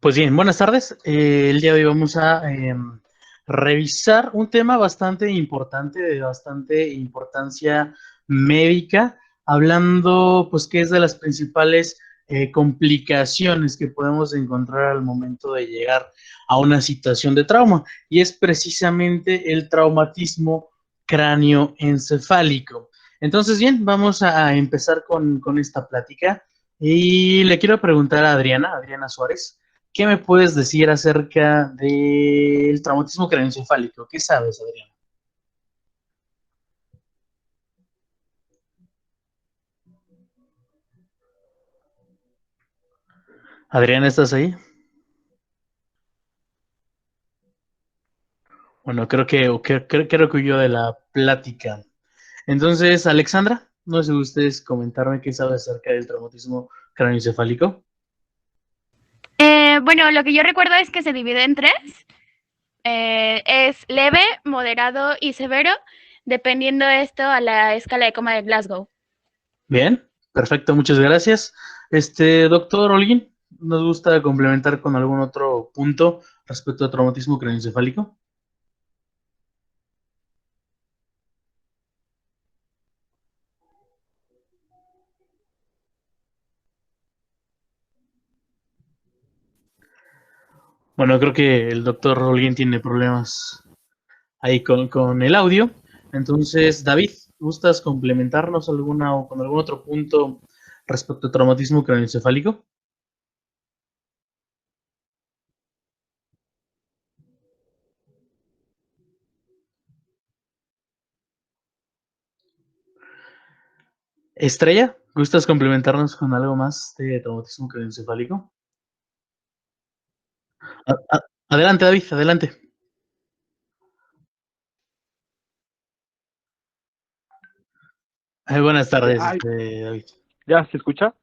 Pues bien, buenas tardes. El día de hoy vamos a revisar un tema bastante importante, de bastante importancia médica, hablando pues qué es de las principales complicaciones que podemos encontrar al momento de llegar a una situación de trauma, y es precisamente el traumatismo cráneoencefálico. Entonces, bien, vamos a empezar con esta plática y le quiero preguntar a Adriana Suárez. ¿Qué me puedes decir acerca del traumatismo craneoencefálico? ¿Qué sabes, Adrián? Adrián, ¿estás ahí? Bueno, creo que huyó de la plática. Entonces, Alexandra, no sé si ustedes comentarme qué sabes acerca del traumatismo craneoencefálico. Bueno, lo que yo recuerdo es que se divide en tres. Es leve, moderado y severo, dependiendo esto a la escala de coma de Glasgow. Bien, perfecto, muchas gracias. Doctor Olguín, ¿nos gusta complementar con algún otro punto respecto al traumatismo craneoencefálico? Bueno, creo que el doctor Holguín tiene problemas ahí con el audio. Entonces, David, ¿gustas complementarnos alguna o con algún otro punto respecto al traumatismo craneoencefálico? Estrella, ¿gustas complementarnos con algo más de traumatismo craneoencefálico? Adelante, David, adelante. Buenas tardes, Ay, David. ¿ya se escucha?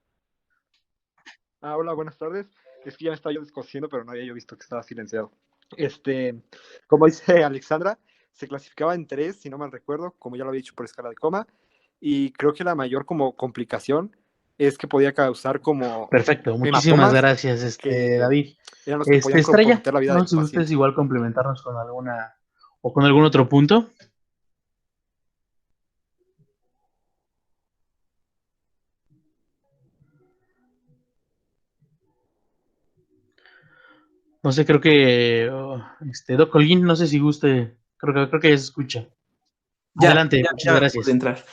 Hola, buenas tardes. Es que ya me estaba yo descosiendo, pero no había yo visto que estaba silenciado. Este, como dice Alexandra, se clasificaba en tres, si no mal recuerdo, como ya lo había dicho por escala de coma, y creo que la mayor como complicación es que podía causar como Perfecto, muchísimas hematomas gracias, que David. eran los que podían Estrella, comprometer la vida no del sé si gustes paciente. igual complementarnos con alguna o con algún otro punto. No sé, creo que Doc Holguín, no sé si guste, creo que ya se escucha. Ya, Adelante, ya, muchas ya pude gracias. entrar.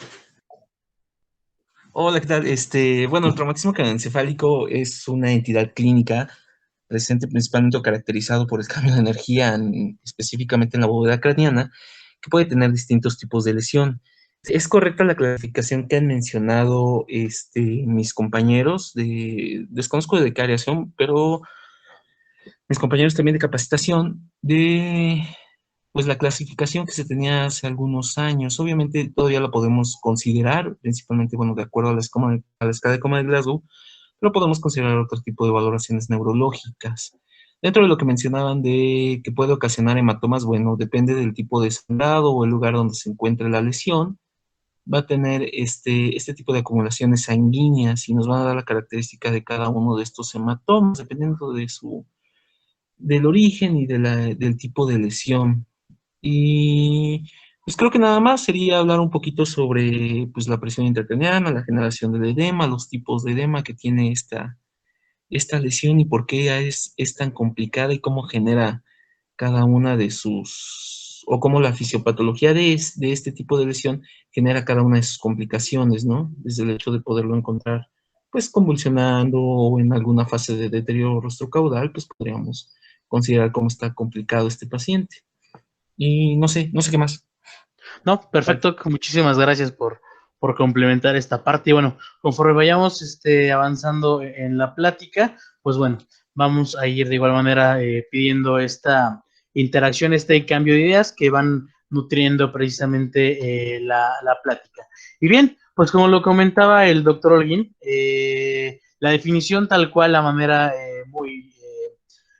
Hola, ¿qué tal? Bueno, el traumatismo craneoencefálico es una entidad clínica presente principalmente o caracterizado por el cambio de energía, específicamente en la bóveda craneana, que puede tener distintos tipos de lesión. Es correcta la clasificación que han mencionado mis compañeros desconozco de qué área son, pero mis compañeros también de capacitación, de pues la clasificación que se tenía hace algunos años. Obviamente todavía la podemos considerar, principalmente, bueno, de acuerdo a a la escala de coma de Glasgow, pero podemos considerar otro tipo de valoraciones neurológicas. Dentro de lo que mencionaban de que puede ocasionar hematomas, bueno, depende del tipo de sangrado o el lugar donde se encuentre la lesión, va a tener este tipo de acumulaciones sanguíneas y nos van a dar la característica de cada uno de estos hematomas, dependiendo del origen y del tipo de lesión. Y pues creo que nada más sería hablar un poquito sobre pues, la presión intracraneana, la generación del edema, los tipos de edema que tiene esta lesión y por qué es tan complicada y cómo genera cada una de o cómo la fisiopatología de este tipo de lesión genera cada una de sus complicaciones, ¿no? Desde el hecho de poderlo encontrar pues convulsionando o en alguna fase de deterioro rostrocaudal, pues podríamos considerar cómo está complicado este paciente. Y no sé qué más. No, perfecto, muchísimas gracias por complementar esta parte. Y bueno, conforme vayamos avanzando en la plática, pues bueno, vamos a ir de igual manera pidiendo esta interacción, este cambio de ideas que van nutriendo precisamente la plática. Y bien, pues como lo comentaba el doctor Holguín, la definición tal cual, la manera muy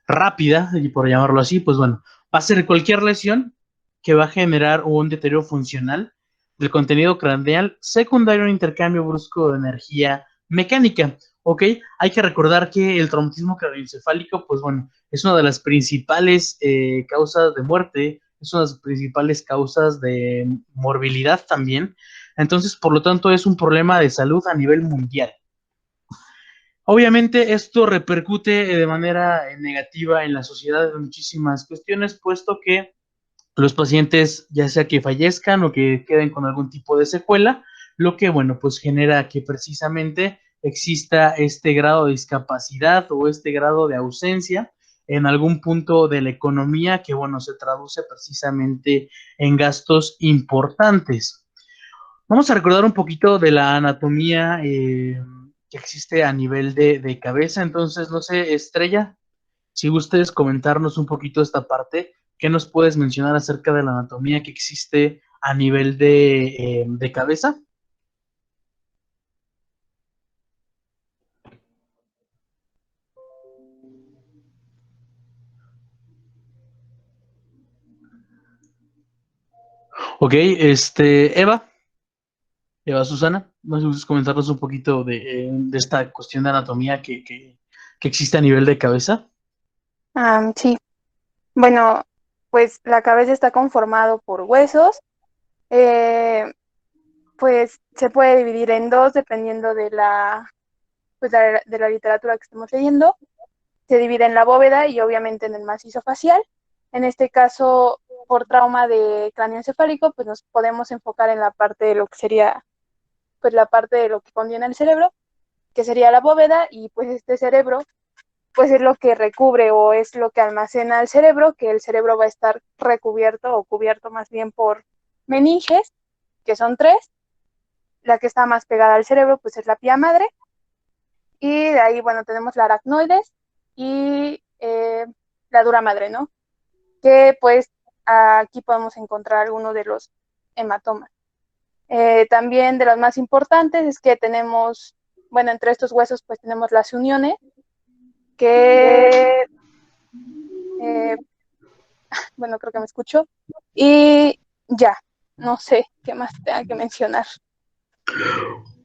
rápida, y por llamarlo así, pues bueno, va a ser cualquier lesión que va a generar un deterioro funcional del contenido craneal secundario a un intercambio brusco de energía mecánica Ok, hay que recordar que el traumatismo craneoencefálico, pues bueno, es una de las principales causas de muerte, es una de las principales causas de morbilidad también. Entonces, por lo tanto, es un problema de salud a nivel mundial. Obviamente, esto repercute de manera negativa en la sociedad en muchísimas cuestiones, puesto que los pacientes, ya sea que fallezcan o que queden con algún tipo de secuela, lo que, bueno, pues genera que precisamente exista este grado de discapacidad o este grado de ausencia en algún punto de la economía que, bueno, se traduce precisamente en gastos importantes. Vamos a recordar un poquito de la anatomía que existe a nivel de cabeza. Entonces, no sé, Estrella, si gustes comentarnos un poquito esta parte, ¿qué nos puedes mencionar acerca de la anatomía que existe a nivel de cabeza? Ok, Eva Susana, ¿no sé si gustas comentarnos un poquito de esta cuestión de anatomía que existe a nivel de cabeza? Sí, bueno, pues la cabeza está conformado por huesos, eh, pues se puede dividir en dos dependiendo de la literatura que estemos leyendo. Se divide en la bóveda y obviamente en el macizo facial. En este caso, por trauma de cráneoencefálico, pues nos podemos enfocar en la parte de lo que sería, pues la parte de lo que contiene el cerebro, que sería la bóveda, y pues este cerebro pues es lo que recubre o es lo que almacena el cerebro, que el cerebro va a estar recubierto o cubierto más bien por meninges, que son tres. La que está más pegada al cerebro pues es la pía madre, y de ahí, bueno, tenemos la aracnoides y la dura madre, ¿no? Que pues aquí podemos encontrar algunos de los hematomas. También de los más importantes es que tenemos, bueno, entre estos huesos pues tenemos las uniones, que bueno, creo que me escucho. Y ya, no sé qué más tenga que mencionar.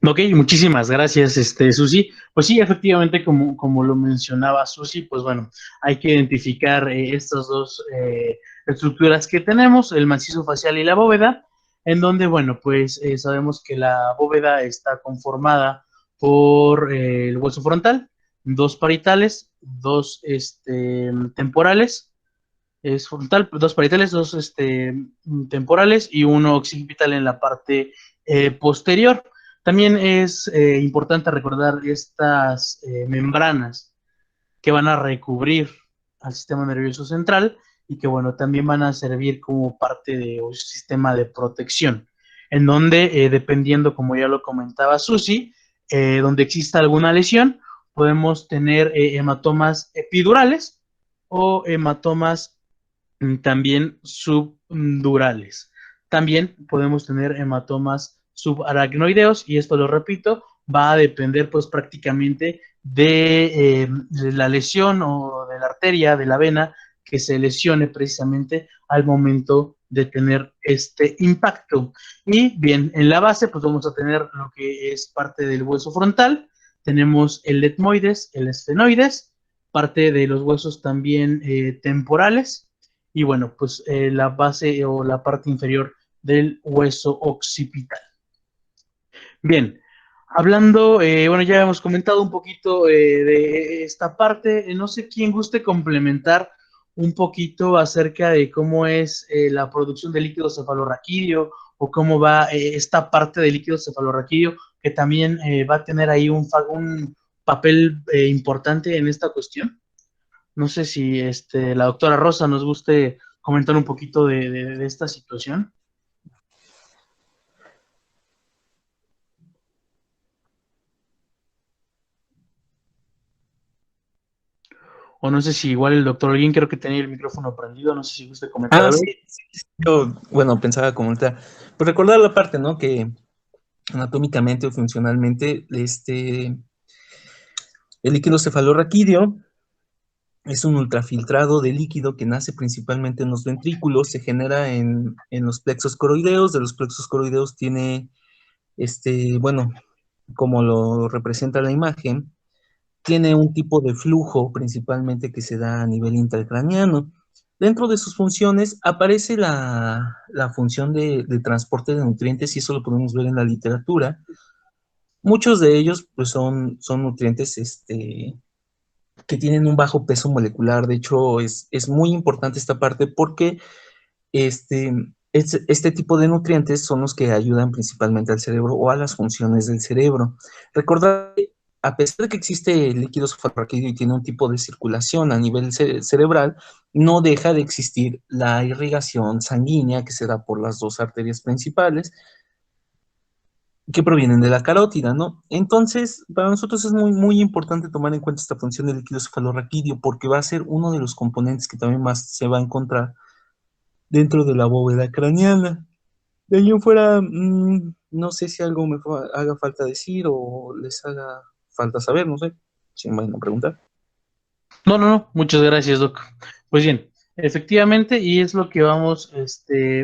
Ok, muchísimas gracias, Susi. Pues sí, efectivamente, como lo mencionaba Susi, pues bueno, hay que identificar estas dos estructuras que tenemos, el macizo facial y la bóveda, en donde, bueno, pues sabemos que la bóveda está conformada por el hueso frontal, dos parietales, dos temporales, es frontal, dos parietales, dos temporales y uno occipital en la parte posterior. También es importante recordar estas membranas que van a recubrir al sistema nervioso central y que, bueno, también van a servir como parte de un sistema de protección, en donde, dependiendo, como ya lo comentaba Susi, donde exista alguna lesión, podemos tener hematomas epidurales o hematomas también subdurales. También podemos tener hematomas subaracnoideos y esto lo repito, va a depender pues prácticamente de la lesión o de la arteria, de la vena que se lesione precisamente al momento de tener este impacto. Y bien, en la base pues vamos a tener lo que es parte del hueso frontal, tenemos el etmoides, el esfenoides, parte de los huesos también temporales, y bueno, pues la base o la parte inferior del hueso occipital. Bien, hablando, bueno, ya hemos comentado un poquito de esta parte, no sé quién guste complementar un poquito acerca de cómo es la producción de líquido cefalorraquídeo o cómo va esta parte del líquido cefalorraquídeo que también va a tener ahí un papel importante en esta cuestión. No sé si la doctora Rosa nos guste comentar un poquito de esta situación. O no sé si igual el doctor Alguien, creo que tenía el micrófono prendido, no sé si guste comentar algo. Sí, yo, bueno, pensaba comentar, pues recordar la parte, ¿no? Que anatómicamente o funcionalmente, el líquido cefalorraquídeo es un ultrafiltrado de líquido que nace principalmente en los ventrículos, se genera en los plexos coroideos, de los plexos coroideos tiene, bueno, como lo representa la imagen, tiene un tipo de flujo principalmente que se da a nivel intracraniano. Dentro de sus funciones aparece la función de transporte de nutrientes y eso lo podemos ver en la literatura. Muchos de ellos pues, son nutrientes que tienen un bajo peso molecular. De hecho, es muy importante esta parte porque este tipo de nutrientes son los que ayudan principalmente al cerebro o a las funciones del cerebro. Recordar que a pesar de que existe el líquido cefalorraquídeo y tiene un tipo de circulación a nivel cerebral, no deja de existir la irrigación sanguínea que se da por las dos arterias principales que provienen de la carótida, ¿no? Entonces, para nosotros es muy, muy importante tomar en cuenta esta función del líquido cefalorraquídeo porque va a ser uno de los componentes que también más se va a encontrar dentro de la bóveda craneana. De ahí en fuera, no sé si algo me haga falta decir o les haga falta saber, no sé, si me van a preguntar. No, muchas gracias, Doc. Pues bien, efectivamente, y es lo que vamos,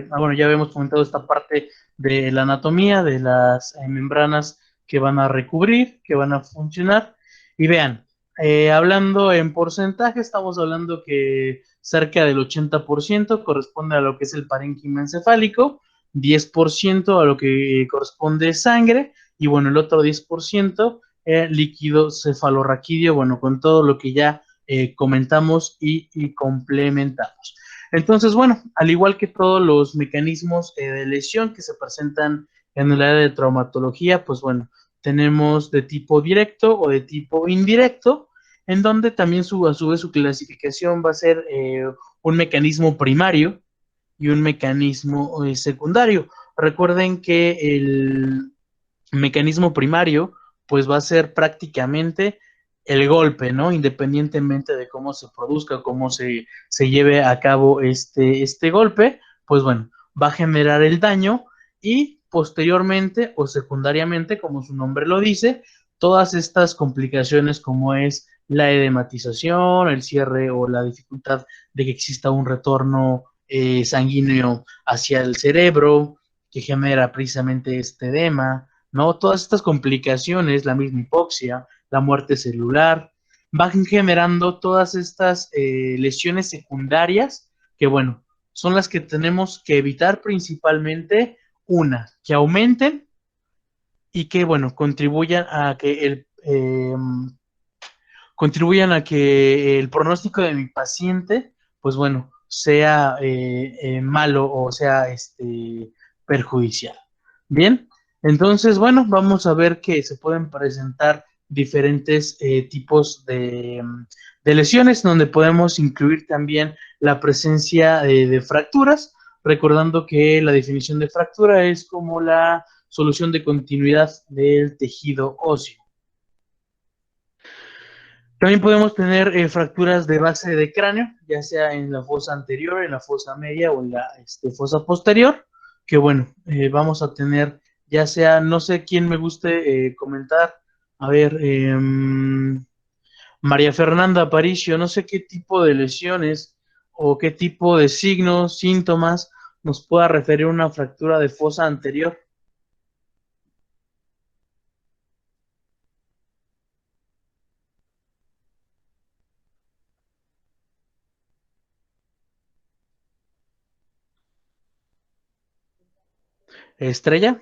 bueno, ya habíamos comentado esta parte de la anatomía, de las membranas que van a recubrir, que van a funcionar, y vean, hablando en porcentaje, estamos hablando que cerca del 80% corresponde a lo que es el parénquima encefálico, 10% a lo que corresponde sangre, y bueno, el otro 10% líquido cefalorraquídeo, bueno, con todo lo que ya comentamos y complementamos. Entonces, bueno, al igual que todos los mecanismos de lesión que se presentan en el área de traumatología, pues bueno, tenemos de tipo directo o de tipo indirecto, en donde también a su vez su clasificación va a ser un mecanismo primario y un mecanismo secundario. Recuerden que el mecanismo primario pues va a ser prácticamente el golpe, ¿no? Independientemente de cómo se produzca, cómo se lleve a cabo este golpe, pues bueno, va a generar el daño y posteriormente o secundariamente, como su nombre lo dice, todas estas complicaciones como es la edematización, el cierre o la dificultad de que exista un retorno sanguíneo hacia el cerebro que genera precisamente este edema, ¿no? Todas estas complicaciones, la misma hipoxia, la muerte celular, van generando todas estas lesiones secundarias que, bueno, son las que tenemos que evitar principalmente, una, que aumenten y que, bueno, contribuyan a que el pronóstico de mi paciente, pues bueno, sea malo o sea perjudicial. Bien, entonces, bueno, vamos a ver que se pueden presentar diferentes tipos de lesiones, donde podemos incluir también la presencia de fracturas, recordando que la definición de fractura es como la solución de continuidad del tejido óseo. También podemos tener fracturas de base de cráneo, ya sea en la fosa anterior, en la fosa media o en la fosa posterior, que bueno, vamos a tener, ya sea, no sé quién me guste comentar, a ver, María Fernanda Aparicio, no sé qué tipo de lesiones o qué tipo de signos, síntomas nos pueda referir a una fractura de fosa anterior. Estrella.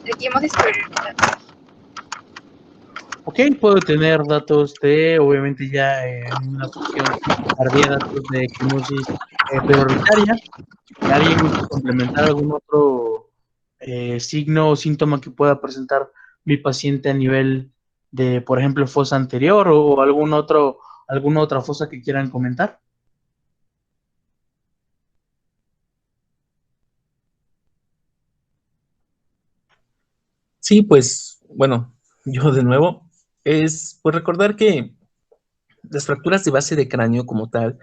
Requerimos experimentar. Ok, puedo tener datos de, obviamente ya en una función tardía, datos de equimosis prioritaria. ¿Alguien gusta complementar algún otro signo o síntoma que pueda presentar mi paciente a nivel de, por ejemplo, fosa anterior o alguna otra fosa que quieran comentar? Sí, pues, bueno, yo de nuevo, es pues recordar que las fracturas de base de cráneo como tal,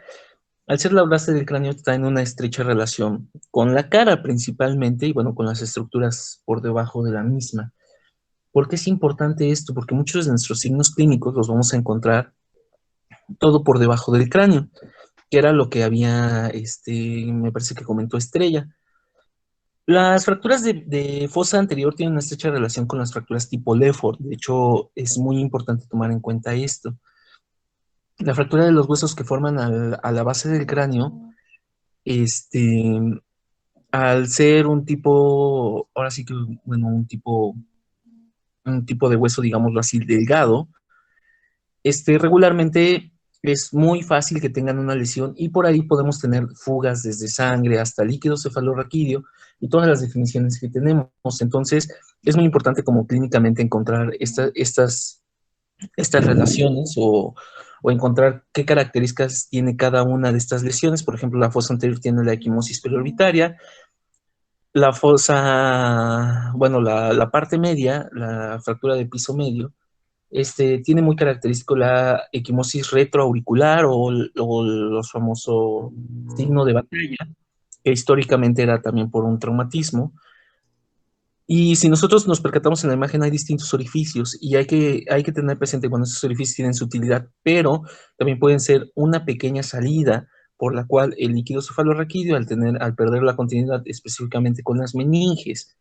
al ser la base del cráneo está en una estrecha relación con la cara principalmente y bueno, con las estructuras por debajo de la misma. ¿Por qué es importante esto? Porque muchos de nuestros signos clínicos los vamos a encontrar todo por debajo del cráneo. que era lo que había, me parece que comentó Estrella. Las fracturas de fosa anterior tienen una estrecha relación con las fracturas tipo Lefort. De hecho, es muy importante tomar en cuenta esto. La fractura de los huesos que forman a la base del cráneo, este, al ser un tipo, ahora sí que, bueno, un tipo de hueso, digámoslo así, delgado, regularmente es muy fácil que tengan una lesión y por ahí podemos tener fugas desde sangre hasta líquido cefalorraquídeo y todas las definiciones que tenemos. Entonces, es muy importante como clínicamente encontrar estas relaciones o encontrar qué características tiene cada una de estas lesiones. Por ejemplo, la fosa anterior tiene la equimosis periorbitaria, la fosa, bueno, la parte media, la fractura de piso medio, tiene muy característico la equimosis retroauricular o los famosos signo de batalla, que históricamente era también por un traumatismo. Y si nosotros nos percatamos en la imagen, hay distintos orificios y hay que tener presente cuando esos orificios tienen su utilidad, pero también pueden ser una pequeña salida por la cual el líquido cefalorraquídeo, al perder la continuidad específicamente con las meninges,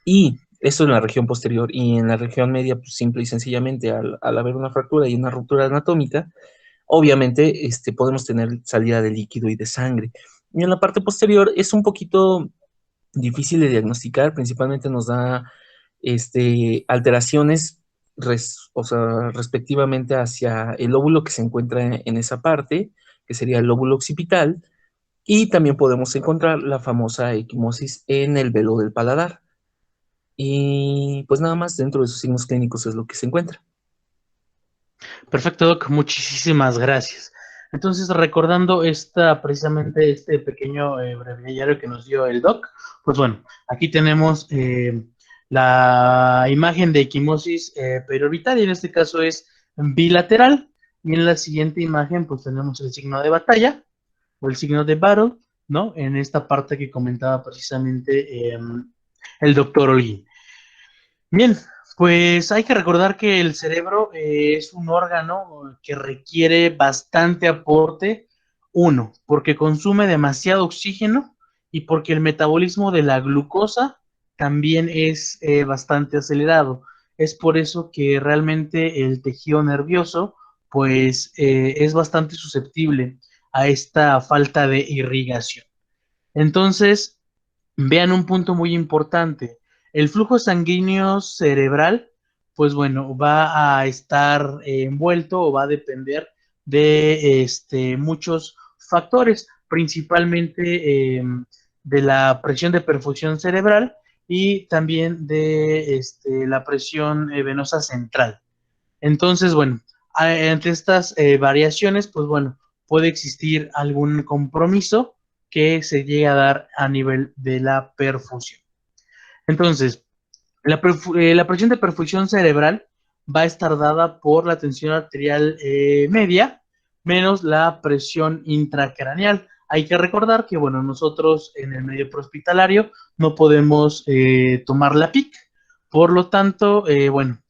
y eso en la región posterior, y en la región media, pues simple y sencillamente, al haber una fractura y una ruptura anatómica, obviamente podemos tener salida de líquido y de sangre. Y en la parte posterior es un poquito difícil de diagnosticar, principalmente nos da alteraciones o sea, respectivamente hacia el lóbulo que se encuentra en esa parte, que sería el lóbulo occipital, y también podemos encontrar la famosa equimosis en el velo del paladar. Y pues nada más dentro de sus signos clínicos es lo que se encuentra. Perfecto, Doc, muchísimas gracias. Entonces, recordando precisamente este pequeño breviario que nos dio el Doc, pues bueno, aquí tenemos la imagen de equimosis periorbitaria, en este caso es bilateral, y en la siguiente imagen pues tenemos el signo de batalla, o el signo de battle, ¿no? En esta parte que comentaba precisamente el doctor Holguín. Bien, pues hay que recordar que el cerebro es un órgano que requiere bastante aporte, uno, porque consume demasiado oxígeno y porque el metabolismo de la glucosa también es bastante acelerado. Es por eso que realmente el tejido nervioso pues es bastante susceptible a esta falta de irrigación. Entonces, vean un punto muy importante. El flujo sanguíneo cerebral, pues bueno, va a estar envuelto o va a depender de muchos factores, principalmente de la presión de perfusión cerebral y también de la presión venosa central. Entonces, bueno, entre estas variaciones, pues bueno, puede existir algún compromiso que se llegue a dar a nivel de la perfusión. Entonces, la presión de perfusión cerebral va a estar dada por la tensión arterial media menos la presión intracraneal. Hay que recordar que, bueno, nosotros en el medio prehospitalario no podemos tomar la PIC, por lo tanto, bueno,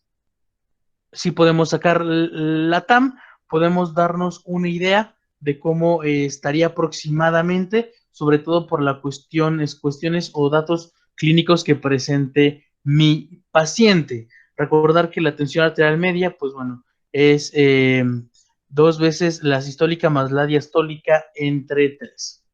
si podemos sacar la TAM, podemos darnos una idea de cómo estaría aproximadamente, sobre todo por las cuestiones o datos clínicos que presente mi paciente. Recordar que la tensión arterial media, pues bueno, es 2 veces la sistólica más la diastólica entre 3.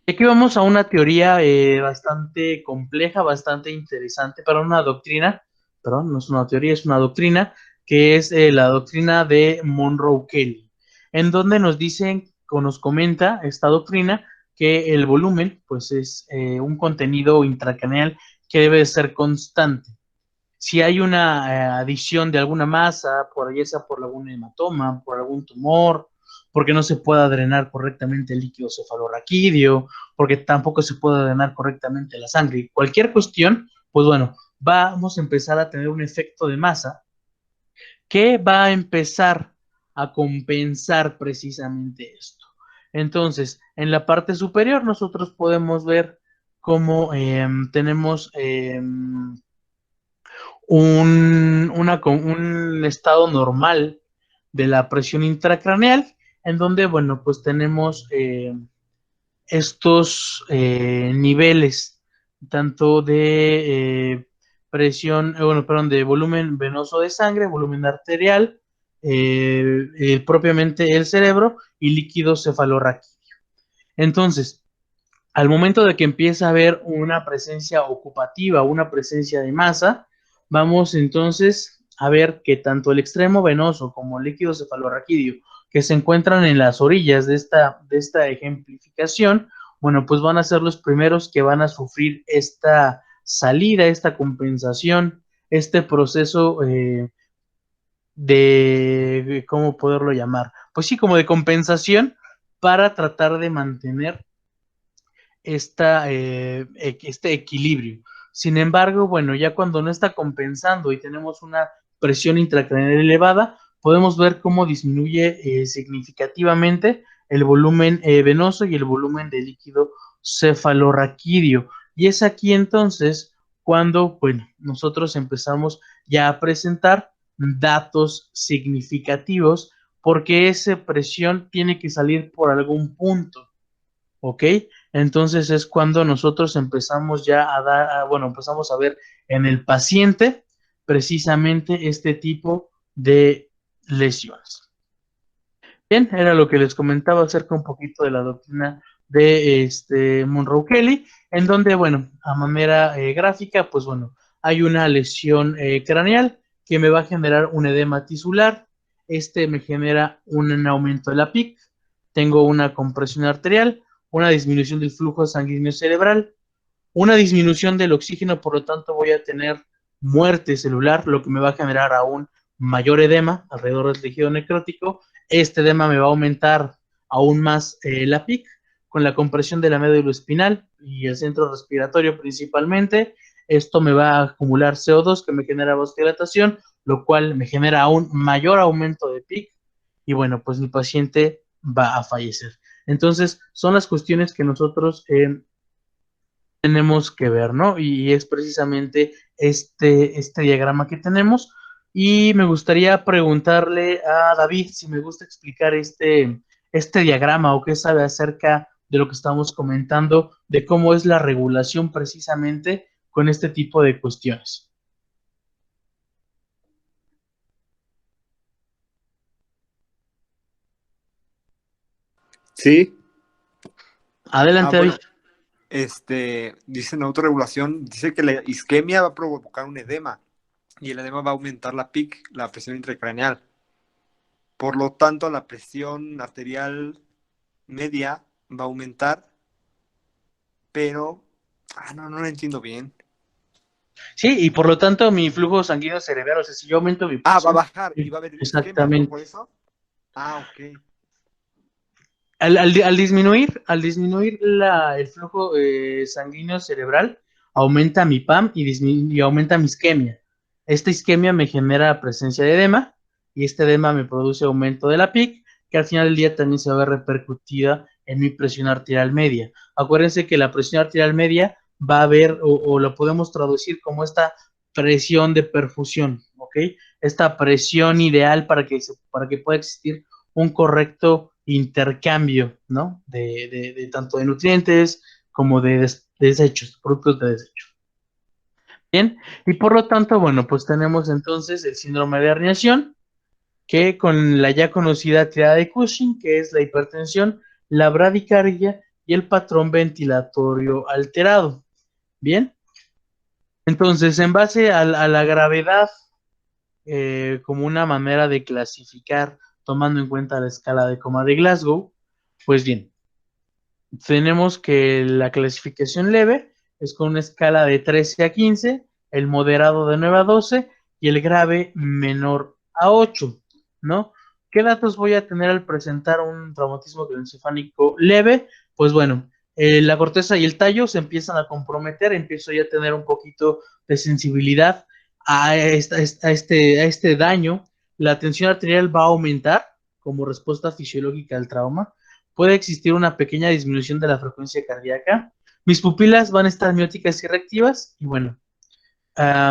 Y aquí vamos a una teoría bastante compleja, bastante interesante para una doctrina, perdón, no es una teoría, es una doctrina, que es la doctrina de Monroe-Kelly, en donde nos dicen, o nos comenta esta doctrina, que el volumen, pues es un contenido intracraneal que debe de ser constante. Si hay una adición de alguna masa, por ya sea por algún hematoma, por algún tumor, porque no se pueda drenar correctamente el líquido cefalorraquídeo, porque tampoco se puede drenar correctamente la sangre, cualquier cuestión, pues bueno, vamos a empezar a tener un efecto de masa que va a empezar a compensar precisamente esto. Entonces, en la parte superior nosotros podemos ver cómo tenemos un estado normal de la presión intracraneal. en donde, bueno, pues tenemos estos niveles, tanto de presión, bueno, perdón, de volumen venoso de sangre, volumen arterial, propiamente el cerebro y líquido cefalorraquídeo. Entonces, al momento de que empieza a haber una presencia ocupativa, una presencia de masa, vamos entonces a ver que tanto el extremo venoso como el líquido cefalorraquídeo que se encuentran en las orillas de esta ejemplificación, bueno, pues van a ser los primeros que van a sufrir esta salida, esta compensación, este proceso ¿cómo poderlo llamar? Pues sí, como de compensación para tratar de mantener este equilibrio. Sin embargo, bueno, ya cuando no está compensando y tenemos una presión intracraneal elevada, podemos ver cómo disminuye significativamente el volumen venoso y el volumen de líquido cefalorraquídeo. Y es aquí entonces cuando, bueno, nosotros empezamos ya a presentar datos significativos porque esa presión tiene que salir por algún punto. ¿Ok? Entonces es cuando nosotros empezamos ya bueno, empezamos a ver en el paciente precisamente este tipo de lesiones. Bien, era lo que les comentaba acerca un poquito de la doctrina de Monroe Kelly, en donde, bueno, a manera gráfica, pues bueno, hay una lesión craneal que me va a generar un edema tisular, me genera un aumento de la PIC, tengo una compresión arterial, una disminución del flujo sanguíneo cerebral, una disminución del oxígeno, por lo tanto voy a tener muerte celular, lo que me va a generar aún mayor edema alrededor del tejido necrótico. Este edema me va a aumentar aún más la PIC con la compresión de la médula espinal y el centro respiratorio principalmente. Esto me va a acumular CO2 que me genera vasodilatación, lo cual me genera aún mayor aumento de PIC y bueno, pues mi paciente va a fallecer. Entonces, son las cuestiones que nosotros tenemos que ver, ¿no? Y es precisamente este diagrama que tenemos. Y me gustaría preguntarle a David si me gusta explicar este diagrama o qué sabe acerca de lo que estamos comentando, de cómo es la regulación precisamente con este tipo de cuestiones. Sí. Adelante, Bueno, David. dice en autorregulación, dice que la isquemia va a provocar un edema y el edema va a aumentar la PIC, la presión intracraneal. Por lo tanto, la presión arterial media va a aumentar, pero no lo entiendo bien. Sí, y por lo tanto mi flujo sanguíneo cerebral, o sea, si yo aumento mi va a presión, bajar y va a haber isquemia, ¿no? exactamente. Por eso. Ok. Al disminuir el flujo sanguíneo cerebral, aumenta mi PAM y aumenta mi isquemia. Esta isquemia me genera presencia de edema y este edema me produce aumento de la PIC, que al final del día también se va a ver repercutida en mi presión arterial media. Acuérdense que la presión arterial media va a haber, o lo podemos traducir como esta presión de perfusión, ¿ok? Esta presión ideal para que pueda existir un correcto intercambio, ¿no? De tanto de nutrientes como de desechos, productos de desecho. Bien, y por lo tanto, bueno, pues tenemos entonces el síndrome de herniación, que con la ya conocida triada de Cushing, que es la hipertensión, la bradicardia y el patrón ventilatorio alterado. Bien, entonces, en base a la gravedad, como una manera de clasificar, tomando en cuenta la escala de coma de Glasgow, pues bien, tenemos que la clasificación leve es con una escala de 13 a 15, el moderado de 9 a 12 y el grave menor a 8, ¿no? ¿Qué datos voy a tener al presentar un traumatismo craneoencefálico leve? Pues bueno, la corteza y el tallo se empiezan a comprometer, empiezo ya a tener un poquito de sensibilidad a este daño, la tensión arterial va a aumentar como respuesta fisiológica al trauma, puede existir una pequeña disminución de la frecuencia cardíaca, mis pupilas van a estar mióticas y reactivas, y bueno,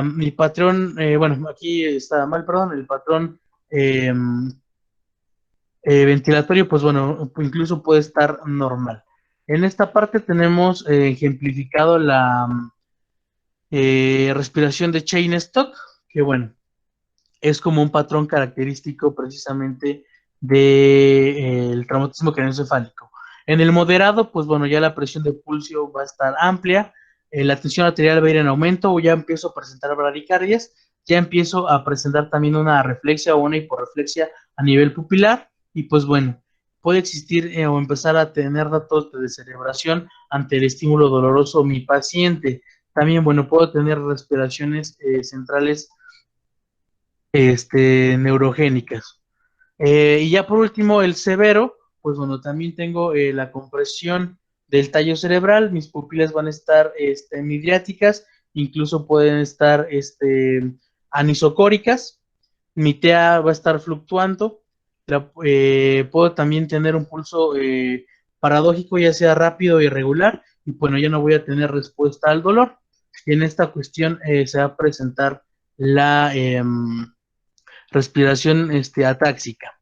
mi patrón, bueno, aquí está mal, perdón, el patrón ventilatorio, pues bueno, incluso puede estar normal. En esta parte tenemos ejemplificado la respiración de Cheyne-Stokes, que bueno, es como un patrón característico precisamente del traumatismo craneoencefálico. En el moderado, pues bueno, ya la presión de pulso va a estar amplia, la tensión arterial va a ir en aumento, o ya empiezo a presentar bradicardias, ya empiezo a presentar también una reflexia o una hiporreflexia a nivel pupilar, y pues bueno, puede existir o empezar a tener datos de descerebración ante el estímulo doloroso mi paciente. También, bueno, puedo tener respiraciones centrales neurogénicas. Y ya por último, el severo, pues bueno, también tengo la compresión del tallo cerebral, mis pupilas van a estar midriáticas, incluso pueden estar anisocóricas, mi TEA va a estar fluctuando, puedo también tener un pulso paradójico, ya sea rápido o irregular, y bueno, ya no voy a tener respuesta al dolor. Y en esta cuestión se va a presentar la respiración atáxica.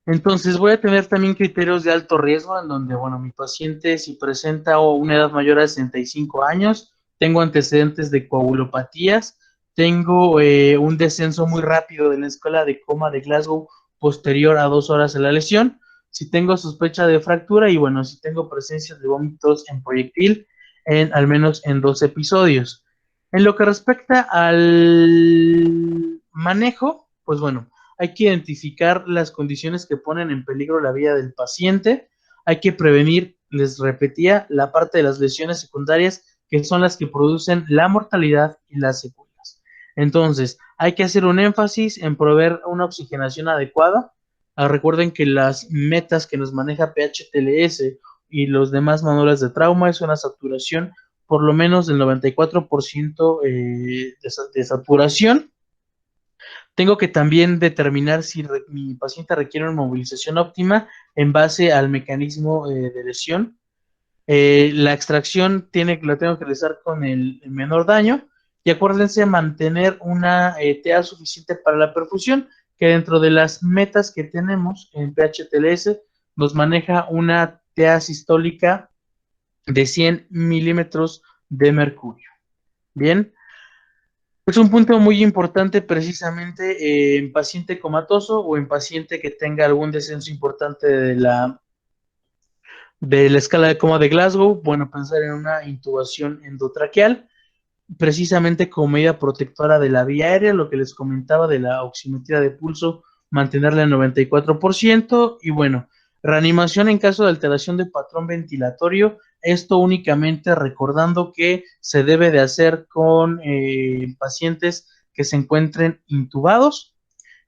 Entonces voy a tener también criterios de alto riesgo en donde, bueno, mi paciente si presenta una edad mayor a 65 años, tengo antecedentes de coagulopatías, tengo un descenso muy rápido de la escala de coma de Glasgow posterior a 2 horas de la lesión, si tengo sospecha de fractura y bueno, si tengo presencia de vómitos en proyectil al menos en 2 episodios. En lo que respecta al manejo, pues bueno, hay que identificar las condiciones que ponen en peligro la vida del paciente, hay que prevenir, les repetía, la parte de las lesiones secundarias que son las que producen la mortalidad y las secuelas. Entonces, hay que hacer un énfasis en proveer una oxigenación adecuada. Recuerden que las metas que nos maneja PHTLS y los demás manuales de trauma es una saturación por lo menos del 94% de saturación. Tengo que también determinar si mi paciente requiere una movilización óptima en base al mecanismo de lesión. La extracción la tengo que realizar con el menor daño y acuérdense mantener una TA suficiente para la perfusión, que dentro de las metas que tenemos en PHTLS nos maneja una TA sistólica de 100 milímetros de mercurio. Bien. Es un punto muy importante precisamente en paciente comatoso o en paciente que tenga algún descenso importante de la escala de coma de Glasgow. Bueno, pensar en una intubación endotraqueal, precisamente como medida protectora de la vía aérea, lo que les comentaba de la oximetría de pulso, mantenerla en 94%, y bueno, reanimación en caso de alteración de patrón ventilatorio, esto únicamente recordando que se debe de hacer con pacientes que se encuentren intubados,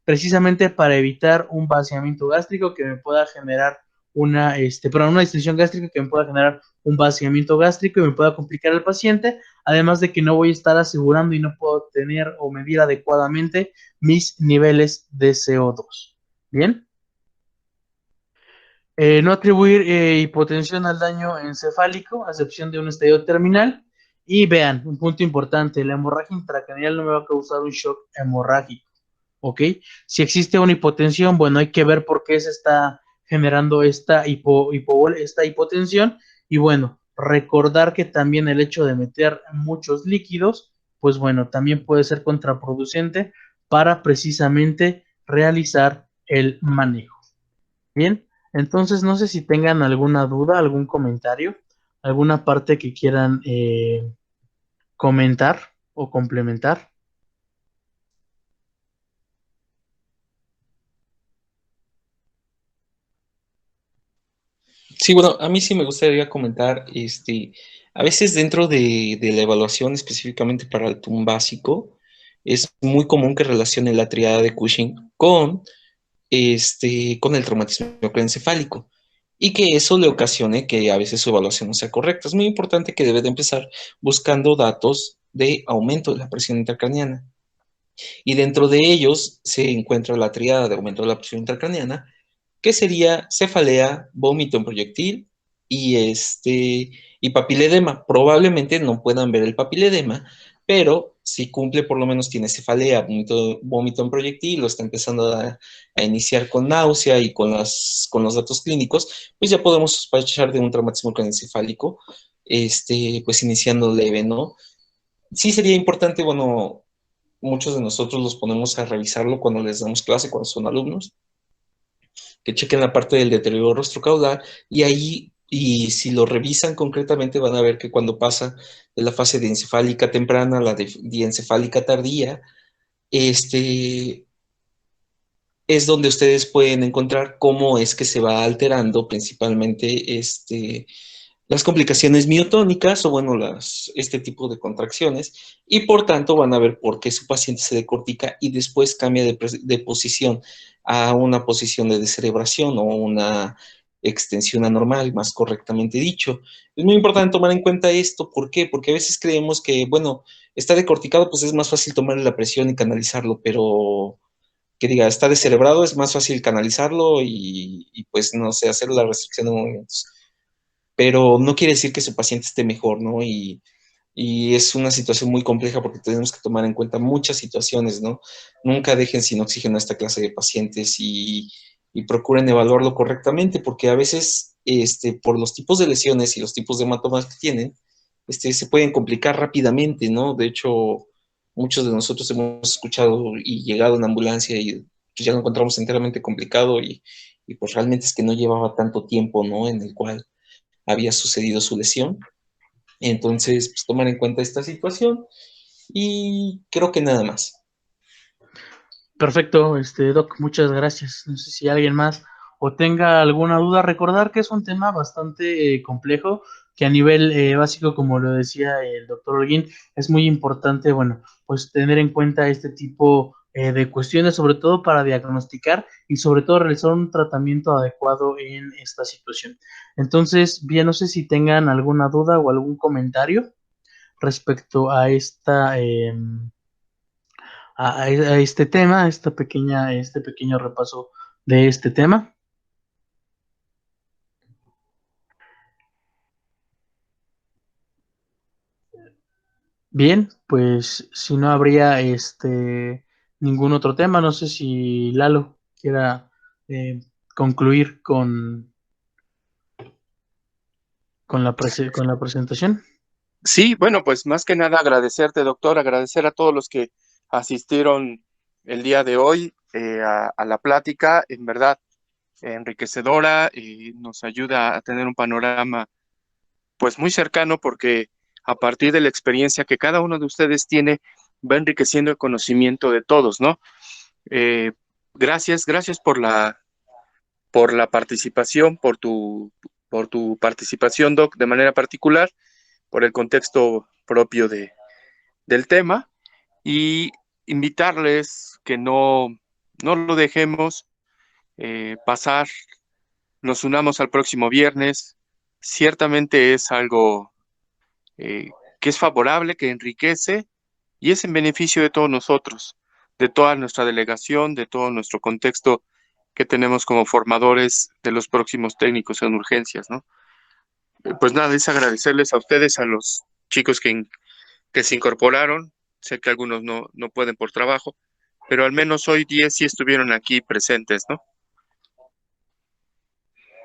precisamente para evitar un vaciamiento gástrico que me pueda generar una distensión gástrica que me pueda generar un vaciamiento gástrico y me pueda complicar al paciente, además de que no voy a estar asegurando y no puedo tener o medir adecuadamente mis niveles de CO2. ¿Bien? No atribuir hipotensión al daño encefálico, a excepción de un estadio terminal. Y vean, un punto importante, la hemorragia intracraneal no me va a causar un shock hemorrágico. ¿Ok? Si existe una hipotensión, bueno, hay que ver por qué se está generando esta hipotensión y bueno, recordar que también el hecho de meter muchos líquidos, pues bueno, también puede ser contraproducente para precisamente realizar el manejo. Bien, entonces no sé si tengan alguna duda, algún comentario, alguna parte que quieran comentar o complementar. Sí, bueno, a mí sí me gustaría comentar, a veces dentro de la evaluación específicamente para el TUM básico, es muy común que relacione la triada de Cushing con el traumatismo craneoencefálico y que eso le ocasione que a veces su evaluación no sea correcta. Es muy importante que debe de empezar buscando datos de aumento de la presión intracraneana. Y dentro de ellos se encuentra la triada de aumento de la presión intracraneana, que sería cefalea, vómito en proyectil y papiledema. Probablemente no puedan ver el papiledema, pero si cumple, por lo menos tiene cefalea, vómito en proyectil, lo está empezando a iniciar con náusea y con los datos clínicos, pues ya podemos sospechar de un traumatismo craneoencefálico, pues iniciando leve, ¿no? Sí sería importante, bueno, muchos de nosotros los ponemos a revisarlo cuando les damos clase, cuando son alumnos, que chequen la parte del deterioro rostrocaudal y ahí, y si lo revisan concretamente, van a ver que cuando pasa de la fase diencefálica temprana a la diencefálica tardía, es donde ustedes pueden encontrar cómo es que se va alterando principalmente las complicaciones miotónicas o bueno, este tipo de contracciones y por tanto van a ver por qué su paciente se decortica y después cambia de posición a una posición de descerebración o una extensión anormal, más correctamente dicho. Es muy importante tomar en cuenta esto. ¿Por qué? Porque a veces creemos que, bueno, está decorticado, pues es más fácil tomarle la presión y canalizarlo, pero que diga, está descerebrado, es más fácil canalizarlo y pues no sé, hacer la restricción de movimientos, pero no quiere decir que su paciente esté mejor, ¿no? Y es una situación muy compleja porque tenemos que tomar en cuenta muchas situaciones, ¿no? Nunca dejen sin oxígeno a esta clase de pacientes y procuren evaluarlo correctamente porque a veces, por los tipos de lesiones y los tipos de hematomas que tienen, se pueden complicar rápidamente, ¿no? De hecho, muchos de nosotros hemos escuchado y llegado en ambulancia y pues, ya lo encontramos enteramente complicado y pues realmente es que no llevaba tanto tiempo, ¿no? En el cual había sucedido su lesión. Entonces, pues tomar en cuenta esta situación y creo que nada más. Perfecto, Doc, muchas gracias. No sé si alguien más o tenga alguna duda. Recordar que es un tema bastante complejo, que a nivel básico, como lo decía el doctor Holguín, es muy importante, bueno, pues tener en cuenta este tipo de cuestiones, sobre todo para diagnosticar y sobre todo realizar un tratamiento adecuado en esta situación. Entonces, bien, no sé si tengan alguna duda o algún comentario respecto a a este tema, este pequeño repaso de este tema. Bien, pues si no habría ningún otro tema, no sé si Lalo quiera concluir con la presentación. Sí, bueno, pues más que nada agradecerte, doctor, agradecer a todos los que asistieron el día de hoy a la plática, en verdad enriquecedora y nos ayuda a tener un panorama pues muy cercano porque a partir de la experiencia que cada uno de ustedes tiene va enriqueciendo el conocimiento de todos, ¿no? Eh, gracias por la participación, por tu participación, Doc, de manera particular, por el contexto propio del tema y invitarles que no lo dejemos pasar, nos unamos al próximo viernes. Ciertamente es algo que es favorable, que enriquece y es en beneficio de todos nosotros, de toda nuestra delegación, de todo nuestro contexto que tenemos como formadores de los próximos técnicos en urgencias, ¿no? Pues nada, es agradecerles a ustedes, a los chicos que se incorporaron. Sé que algunos no pueden por trabajo, pero al menos hoy 10 sí estuvieron aquí presentes, ¿no?